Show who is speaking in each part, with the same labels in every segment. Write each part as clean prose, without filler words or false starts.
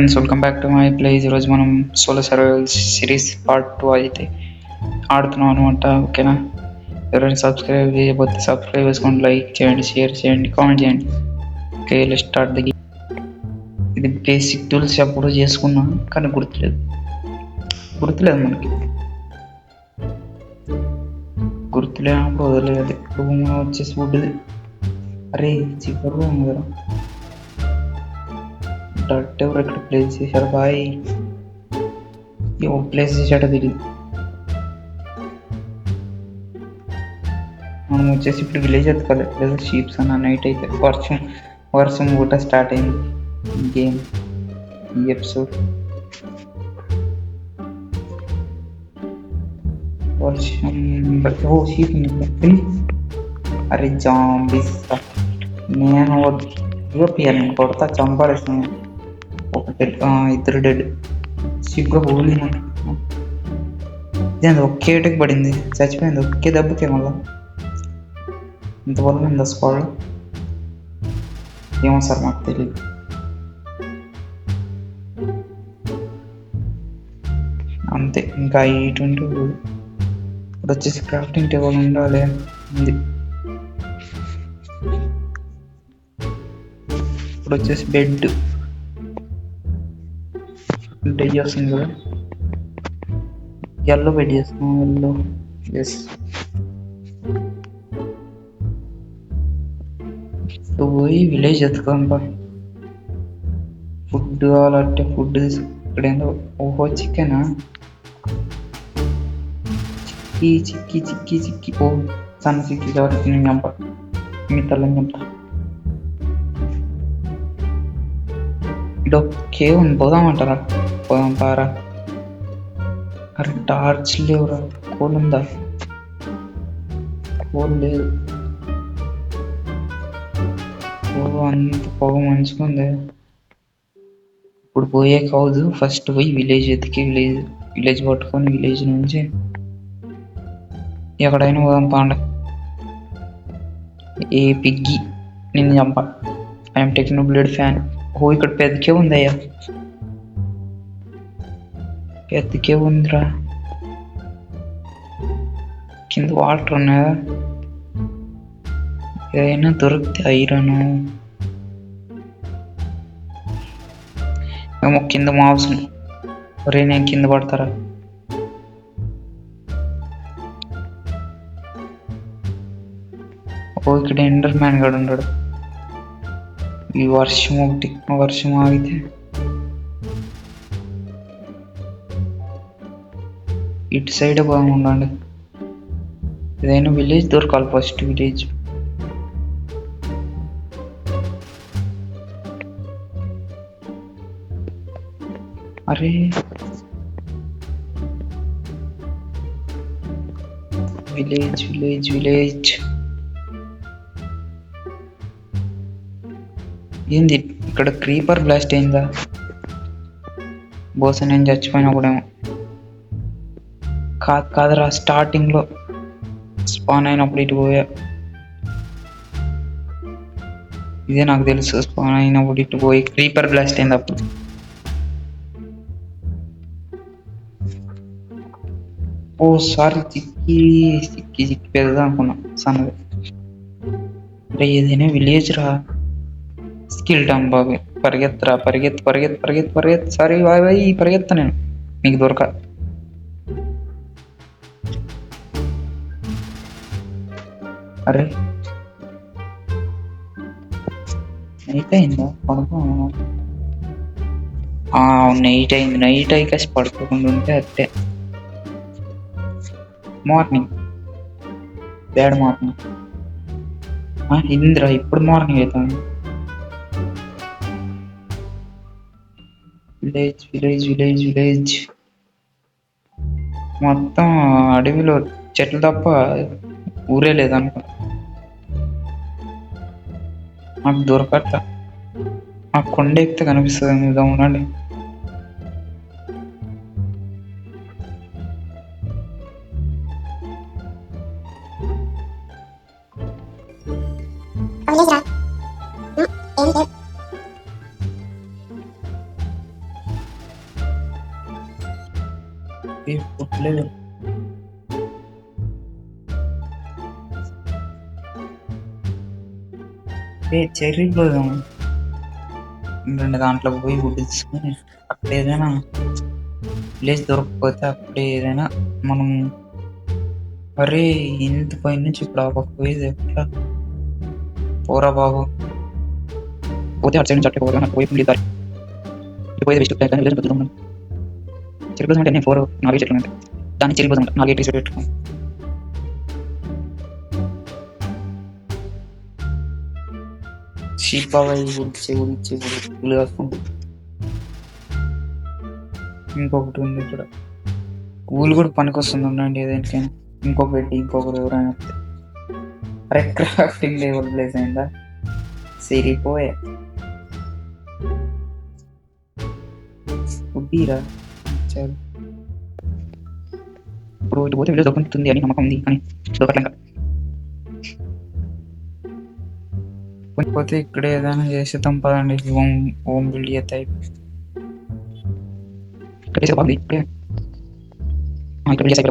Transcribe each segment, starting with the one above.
Speaker 1: Friends welcome back to my place. ఈరోజు మనం solo survival series part 2 అయితే ఆడుతున్నాం అనమాట. ఓకేనా, ఎవరైనా సబ్స్క్రైబ్ చేయకపోతే సబ్స్క్రైబ్ చేసుకోండి, లైక్ చేయండి, షేర్ చేయండి, కామెంట్ చేయండి. Okay, let's start the game. ఇది బేసిక్ టూల్స్ అప్పుడు చేసుకున్నాం కానీ గుర్తులేదు మనకి. గుర్తులేనప్పుడు వదిలేదు. ఇప్పుడు మనం వచ్చేసి వుడ్. అరే చివరిలో ఉంది కదా, డట్ ఎవరు ఎక్కడ ప్లేస్ చేశారు బాయ్. ఎవరు ప్లేస్ చేశాడో తెలియదు. మనం వచ్చేసి ఇప్పుడు విలేజ్ ఎత్తుకోవాలి లేదా షీప్స్ అన్న. నైట్ అయితే వర్షం కూడా స్టార్ట్ అయింది గేమ్ ఈ ఎపిసోడ్. వర్షం షీప్ ఉంది. అరే జాంబీస్, నేను యూరోపియన్ కొడతా చంపాడేసాను. ఇద్దరు డెడ్. షీప్ కూడా పోలీ ఒకేటికి పడింది, చచ్చిపోయింది ఒకే దెబ్బకే. మళ్ళా ఇంత బలం ఉందా స్క్వాడ్? ఏమో సార్, మాకు తెలియదు. అంతే, ఇంకా ఇటువంటి ఇప్పుడు వచ్చేసి క్రాఫ్టింగ్ టేబుల్ ఉండాలి ఉంది. ఇప్పుడు వచ్చేసి బెడ్ డే చేస్తుంది కదా, ఎల్లో బెడ్ చేస్తున్నాం. ఎల్లో ఎస్. పోయి విలేజ్ ఎత్తుకోంపా. ఫుడ్ కావాలంటే ఫుడ్ ఇక్కడ ఏందో. ఓహో చికెనా, చిక్కి ఓ సన్న చిక్కి కాబట్టి నేను చంప మీ తల్లని చంపుతా. ఇడొక్కే ఉంది, పోదామంటారా? పోదాం పారా. అరే టార్చ్ లేవురా. కోల్ ఉందా? కోల్ లేదు. అంత పొగ మంచిగా ఉంది. ఇప్పుడు పోయే కాదు, ఫస్ట్ పోయి విలేజ్ ఎతికి విలేజ్ పట్టుకొని విలేజ్ నుంచి ఎక్కడైనా పోదాం పాండ. ఏ పిగ్గి నిన్ను చంప. I'm Technoblade fan. ఓ ఇక్కడ పెద్దకే ఉందయ్యా, పెద్దకే ఉందిరా. కింద వాటర్ ఉన్నాయా? ఏదైనా దొరికితే ఐరన్ ఏమో. కింద మాంసం. ఒరే నేను కింద పడతారా? ఓ ఇక్కడ ఎండర్ మ్యాన్ గడు ఉన్నాడు. ఈ వర్షం ఆగితే ఇటు సైడ్ బాగుండండి. ఏదైనా విలేజ్ దొరకాలి ఫస్ట్. విలేజ్ అరే విలేజ్ ఏంది ఇక్కడ? క్రీపర్ బ్లాస్ట్ అయిందా? బోస నేను చచ్చిపోయినప్పుడేమో. కాదురా, స్టార్టింగ్ లో స్పాన్ అయినప్పుడు ఇటు పోయా. ఇదే నాకు తెలుసు, స్పాన్ అయినప్పుడు ఇటు పోయి క్రీపర్ బ్లాస్ట్ అయింది అప్పుడు. ఓ సారీ, చిక్కి పెద్దది అనుకున్నా, సన్నది. అంటే ఏదైనా విలేజ్ రా. స్కిల్ డమ్ బాబు, పరిగెత్తరా, పరిగెత్తు. సారీ బాయ్, పరిగెత్తా నేను, నీకు దొరక. అరే నైట్ అయిందా? పడుకో. నైట్ అయింది. నైట్ అయి కాసి పడుకోకుండా ఉంటే అట్టే. Morning, bad morning. ఇంద్రా ఇప్పుడు మార్నింగ్ అవుతాను. విలేజ్ మొత్తం అడవిలో చెట్లు తప్ప ఊరే లేదనుకో. నాకు దొరకట్ల. ఆ కొండ ఎక్కితే కనిపిస్తుంది మీద. ఉండండి. పుట్టలేదు. చెర్రీ పోదాం, రెండు దాంట్లో పోయి ఫుడ్ తీసుకొని అక్కడ ఏదైనా ప్లేస్ దొరకకపోతే అప్పుడే ఏదైనా మనం అరే ఇంత పై నుంచి ఇప్పుడు ఆ పక్క పోయేది ఎట్లా పోరా బాబు. పోతే అటు సైడ్ నుంచి అట్లా పోరా, నాకు పోయి దారి పోయేది బెస్ట్ ప్లాన్. కానీ బతుకుతాం చెరుకు అంటే నేను 4 చెట్లు ఉంటాయి, దాన్ని చెరుకు పోతాం 4 ట్రీస్ పెట్టుకున్నాం. శీపావై ఉడిచే పులు కాసుకుంటూ ఇంకొకటి ఉంది ఇక్కడ. ఊళ్ళు కూడా పనికి వస్తుంది ఉండండి ఏదైనా. ఇంకొకరు ఎవరైనా అరే క్రాఫ్టింగ్ లేవల్ ప్లేస్ అయిందా సరిపోయే ఉడ్డీరా చాలు. ఇప్పుడు ఇటు పోతే వీడియో దొరుకుతుంది అని నమ్మకం ఉంది, కానీ దొరకట్లేక పోతే ఇక్కడ ఏదైనా చేసేద్దాం పదండి. హోమ్ బిల్డ్ చేస్తే ఇక్కడ బాగుంది. ఇప్పుడే ఇక్కడ చేసే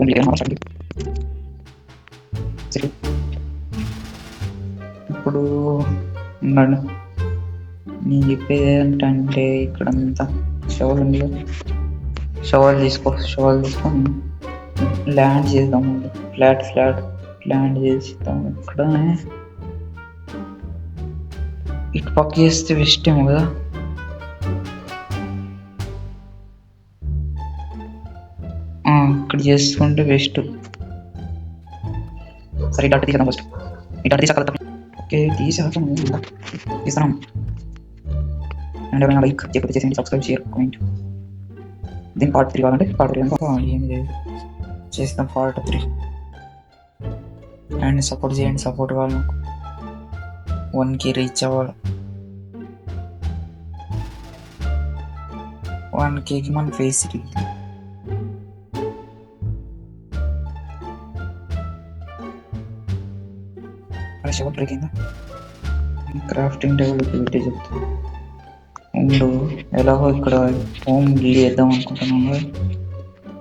Speaker 1: ఇప్పుడు ఉన్నాడు. నేను చెప్పేది ఏంటంటే ఇక్కడంతా షవల్ ఉంది కదా, షవల్ తీసుకొని ల్యాండ్ చేద్దాము. ఫ్లాట్ ల్యాండ్ చేస్తాం. ఇక్కడ ఇటు పక్క చేస్తే బెస్ట్ ఏమో కదా. ఇక్కడ చేసుకుంటే బెస్ట్. సరే ఇటు తీసుకుందాం ఫస్ట్. ఇటు తీసాక ఓకే తీస్తున్నాం. అండ్ ఎవరైనా లైక్ చేయకపోతే చేసేయండి, సబ్స్క్రైబ్ షేర్ కామెంట్. దీని పార్ట్ 3 కావాలంటే పార్ట్ 3 అనుకో ఏమి లేదు చేస్తాం పార్ట్ 3. అండ్ సపోర్ట్ చేయండి, సపోర్ట్ కావాలి నాకు. 1K రీచ్ అవ్వాలి. 1Kకి మన ఫేస్ షవల్ బ్రేకిందా. క్రాఫ్టింగ్ టేబుల్ పెట్టి చెప్తాను ఉండు. ఎలాగో ఇక్కడ హోమ్ బిల్డ్ చేద్దాం అనుకుంటున్నాము.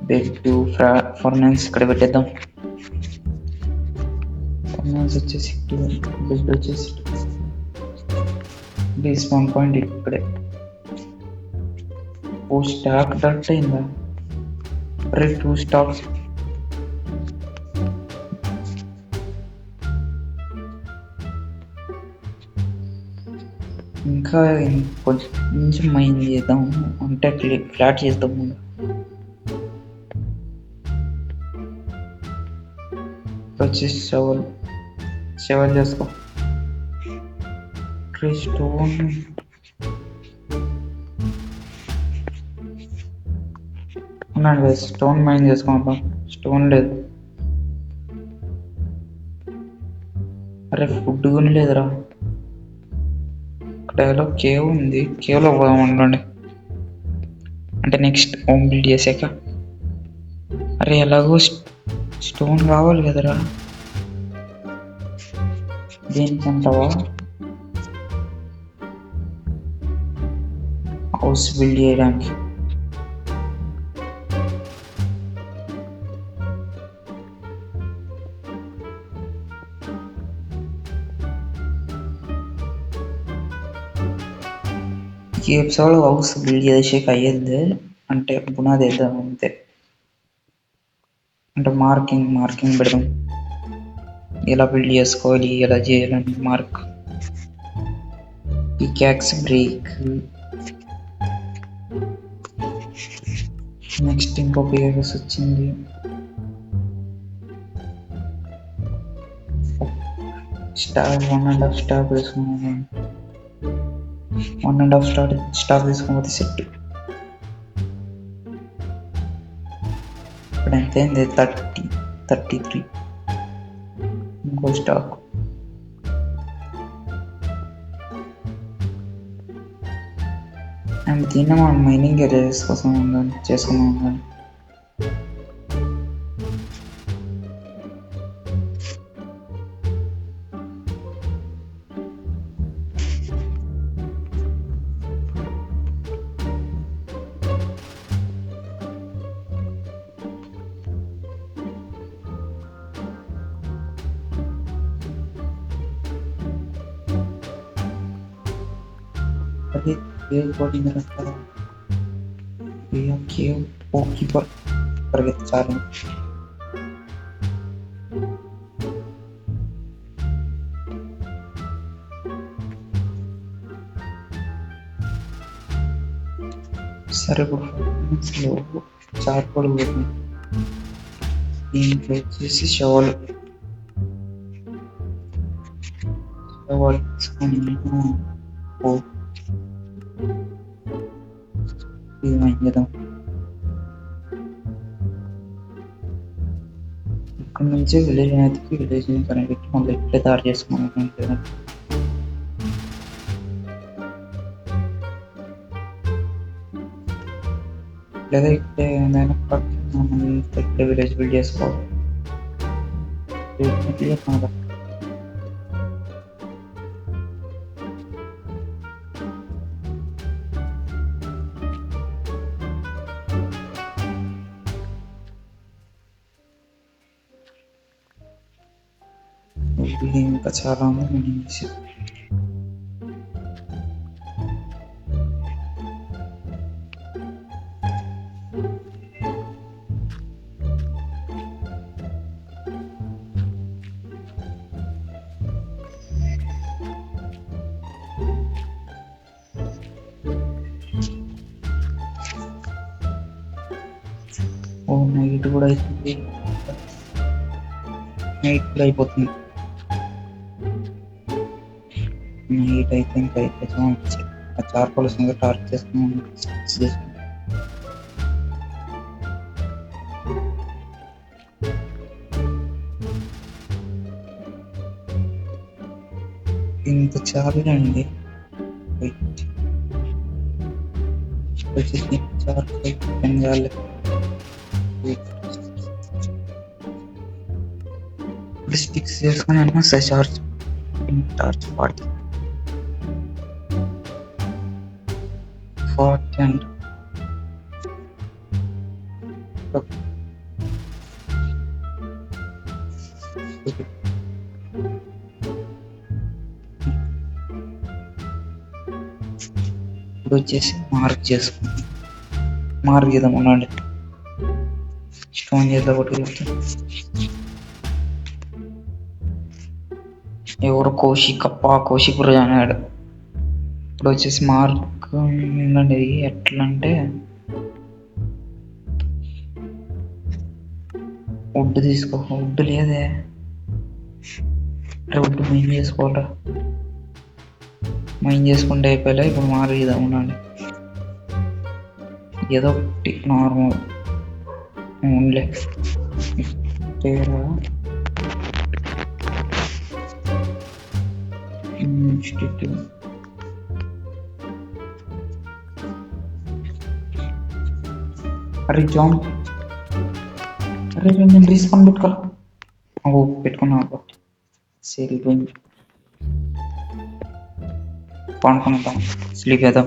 Speaker 1: బెడ్ ఫర్నెన్స్ ఇక్కడ పెట్టేద్దాం. ఫర్నెన్స్ వచ్చేసి బెడ్ వచ్చేసి స్పాన్ పాయింట్ ఇక్కడే. స్టాక్ డట్ అయిందా. అరే 2 స్టాక్స్ ఇంకా కొంచెం మైండ్ చేద్దాం అంటే ఫ్లాట్ చేద్దాం. వచ్చేసి షవల్ చేసుకో. స్టోన్ ఉన్నాడు, స్టోన్ మైండ్ చేసుకుంటాం. స్టోన్ లేదు. అరే ఫుడ్ కూడా లేదురా. ఇక్కడ కేవ్ ఉంది, కేవ్లో పోదాం ఉండండి. అంటే నెక్స్ట్ హోమ్ బిల్డ్ చేసాక. అరే ఎలాగో స్టోన్ కావాలి కదరా. దేనికంటావా? హౌస్ బిల్డ్ చేయడానికి. ఈ ఎపిసోడ్ హౌస్ బిల్డ్ చేసేకి అయ్యేది అంటే పునాది వేద్దాం అంతే. అంటే మార్కింగ్ పెడదాం. ఎలా బిల్డ్ చేసుకోవాలి, ఎలా చేయాలని మార్క్. Peacocks break. నెక్స్ట్ ఇంకో పికాక్స్ వచ్చింది. స్టార్ 1.5 స్టార్ వేసుకున్నాను. 1.5 స్టార్ తీసుకోకపోతే సెట్. ఇప్పుడు ఎంత అయింది? 33. ఇంకో స్టాక్. అండ్ దీన్ని మనం మైనింగ్ ఏరియాస్ కోసం చేసుకున్నాం కానీ కేవ్ పడింది అంటారా? కేవ్ ఓ కీపర్ పరిగెత్తాలి. సరే ఇప్పుడు చార్కోల్ పోతుంది. దీంట్లో వచ్చేసి షవల్ తీసుకొని చేద్దాం. ఇక్కడ నుంచి విలేజ్ అనేది విలేజ్ కనెక్ట్ పెట్టి మళ్ళీ ఇట్లే తయారు చేసుకున్నాం. లేదా ఇక్కడే ఏదైనా ఇక్కడే విలేజ్ బిల్డ్ చేసుకోవాలి. ఇంకా చాలా ఉంది. నైట్ కూడా అవుతుంది. నైట్ కూడా అయిపోతుంది. నైట్ అయితే ఇంకా అయిపోతుంది. ఆ చార్కోల్ టార్చ్ చేసుకుని ఇంత చాలండి. వచ్చేసి చార్కోల్ స్టిక్స్ చేసుకుని అన్న టార్చ్ 40 అండ్ ఇప్పుడు వచ్చేసి మార్క్ చేద్దాం. ఉండండి, స్టోన్ చేద్దాం. ఒకటి ఎవరు కౌశిక్ అన్నాడు. ఇప్పుడు వచ్చేసి మార్క్ ఉందండి. ఎట్లా అంటే వుడ్ తీసుకో. వుడ్ లేదే. వుడ్ మైన్ చేసుకోవాలా. మైన్ చేసుకుంటే అయిపోయా. ఇప్పుడు మార్గీదా. ఉండండి, ఏదో ఒకటి నార్మల్ ఉండలే. అరే జాన్, అరే నేను రీస్పాన్ పెట్టుకున్నా. సరే పండుకుంటాం, స్లీప్ చేద్దాం.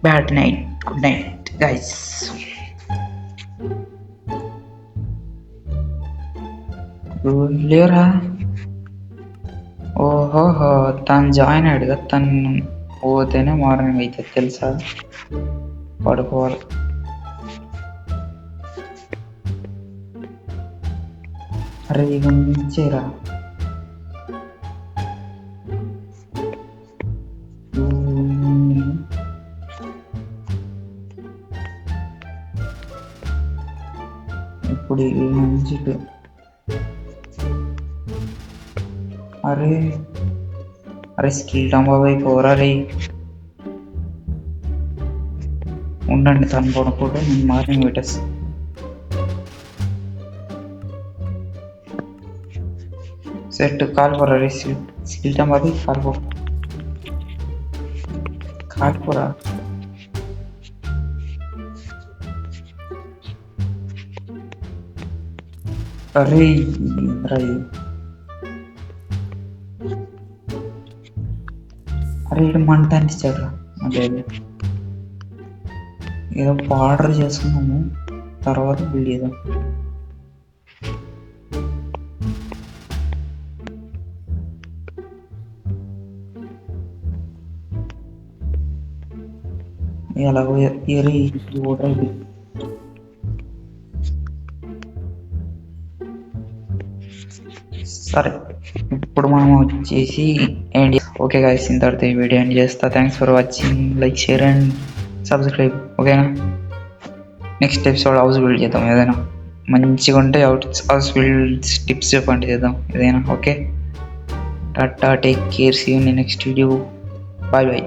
Speaker 1: Bad night, good night guys. లేరా? ఓహోహో, తను జాయిన్ అయ్యాడు కదా. తను పోతేనే మార్నింగ్ అయితే తెలుసా. పడుకోవాలి. అరే ఇక నుంచేరా. ఇప్పుడు మంచి అరే స్కిల్ బాబాయ్ పోరాలి. ఉండండి, తను పడుకోవడం నేను మార్నింగ్ పెట్టేస్తా. సెట్ కాలిపోరా. రే స్కిల్ బాబాయ్ కాలిపోరా. అరే ఇక్కడ మంట అనిచ్చాడు. అదే ఏదో ఆర్డర్ చేసుకున్నాము, తర్వాత బిల్డ్ చేద్దాం. ఇలా ఇయర్ ఓటర్ సరే. ఇప్పుడు మనం వచ్చేసి ఎండ్. ఓకే గైస్, ఇంతటితో ఈ వీడియో ఎండ్ చేస్తా. Thanks for watching. Like, share and subscribe. ఓకేనా? నెక్స్ట్ ఎపిసోడ్ హౌస్ బిల్డ్ చేద్దాం. ఏదైనా మంచిగా ఉంటే హౌస్ బిల్డ్ టిప్స్ చెప్పండి, చేద్దాం ఏదైనా. ఓకే, టాటా, take care, see you in next video. Bye bye.